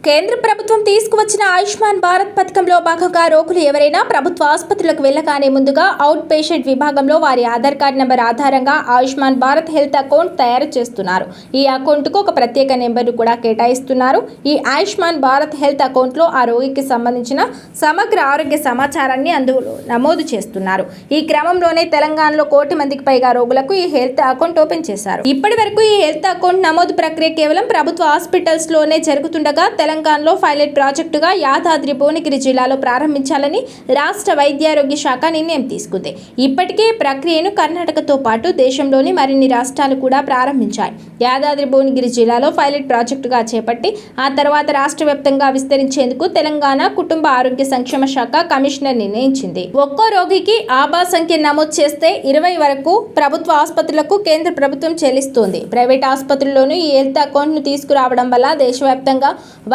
కేంద్ర ప్రభుత్వం తీసుకువచ్చిన ఆయుష్మాన్ భారత్ పథకంలో భాగంగా రోగులు ఎవరైనా ప్రభుత్వ ఆసుపత్రులకు వెళ్లగానే ముందుగా అవుట్ పేషెంట్ విభాగంలో వారి ఆధార్ కార్డు నెంబర్ ఆధారంగా ఆయుష్మాన్ భారత్ హెల్త్ అకౌంట్ తయారు చేస్తున్నారు. ఈ అకౌంట్కు ఒక ప్రత్యేక నెంబర్ను కూడా కేటాయిస్తున్నారు. ఈ ఆయుష్మాన్ భారత్ హెల్త్ అకౌంట్లో ఆ రోగికి సంబంధించిన సమగ్ర ఆరోగ్య సమాచారాన్ని అందులో నమోదు చేస్తున్నారు. ఈ క్రమంలోనే తెలంగాణలో 1 కోటి మందికి పైగా రోగులకు ఈ హెల్త్ అకౌంట్ ఓపెన్ చేశారు. ఇప్పటి వరకు ఈ హెల్త్ అకౌంట్ నమోదు ప్రక్రియ కేవలం ప్రభుత్వ హాస్పిటల్స్ లోనే జరుగుతుండగా తెలంగాణలో పైలట్ ప్రాజెక్టుగా యాదాద్రి భువనగిరి జిల్లాలో ప్రారంభించాలని రాష్ట్ర వైద్యారోగ్య శాఖ నిర్ణయం తీసుకుంది. ఇప్పటికే ప్రక్రియను కర్ణాటకతో పాటు దేశంలోని మరిన్ని రాష్ట్రాలు కూడా ప్రారంభించాయి. యాదాద్రి భువనగిరి జిల్లాలో పైలట్ ప్రాజెక్టుగా చేపట్టి ఆ తర్వాత రాష్ట్ర వ్యాప్తంగా విస్తరించేందుకు తెలంగాణ కుటుంబ ఆరోగ్య సంక్షేమ శాఖ కమిషనర్ నిర్ణయించింది. ఒక్కో రోగికి ఆభా సంఖ్య నమోదు చేస్తే 20 వరకు ప్రభుత్వ ఆసుపత్రులకు కేంద్ర ప్రభుత్వం చెల్లిస్తోంది. ప్రైవేట్ ఆసుపత్రుల్లోనూ ఈ హెల్త్ అకౌంట్ ను తీసుకురావడం వల్ల దేశవ్యాప్తంగా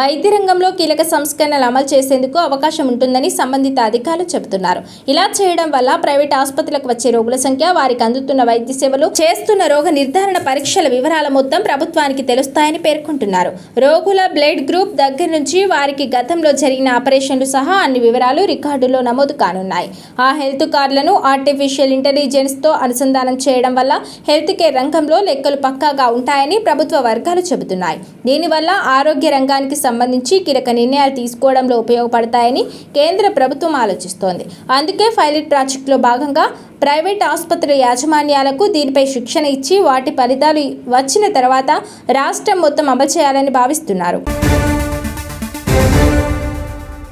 వైద్య రంగంలో కీలక సంస్కరణలు అమలు చేసేందుకు అవకాశం ఉంటుందని సంబంధిత అధికారులు చెబుతున్నారు. ఇలా చేయడం వల్ల ప్రైవేట్ ఆసుపత్రులకు వచ్చే రోగుల సంఖ్య, వారికి అందుతున్న వైద్య సేవలు, చేస్తున్న రోగ నిర్ధారణ పరీక్షల వివరాల మొత్తం ప్రభుత్వానికి తెలుస్తాయని పేర్కొంటున్నారు. రోగుల బ్లడ్ గ్రూప్ దగ్గర నుంచి వారికి గతంలో జరిగిన ఆపరేషన్లు సహా అన్ని వివరాలు రికార్డులో నమోదు కానున్నాయి. ఆ హెల్త్ కార్డులను ఆర్టిఫిషియల్ ఇంటెలిజెన్స్ తో అనుసంధానం చేయడం వల్ల హెల్త్ కేర్ రంగంలో లెక్కలు పక్కాగా ఉంటాయని ప్రభుత్వ వర్గాలు చెబుతున్నాయి. దీనివల్ల ఆరోగ్య రంగానికి సంబంధించి కీలక నిర్ణయాలు తీసుకోవడంలో ఉపయోగపడతాయని కేంద్ర ప్రభుత్వం ఆలోచిస్తోంది. అందుకే పైలట్ ప్రాజెక్టులో భాగంగా ప్రైవేట్ ఆసుపత్రుల యాజమాన్యాలకు దీనిపై శిక్షణ ఇచ్చి వాటి ఫలితాలు వచ్చిన తర్వాత రాష్ట్రం మొత్తం అమలు చేయాలని భావిస్తున్నారు.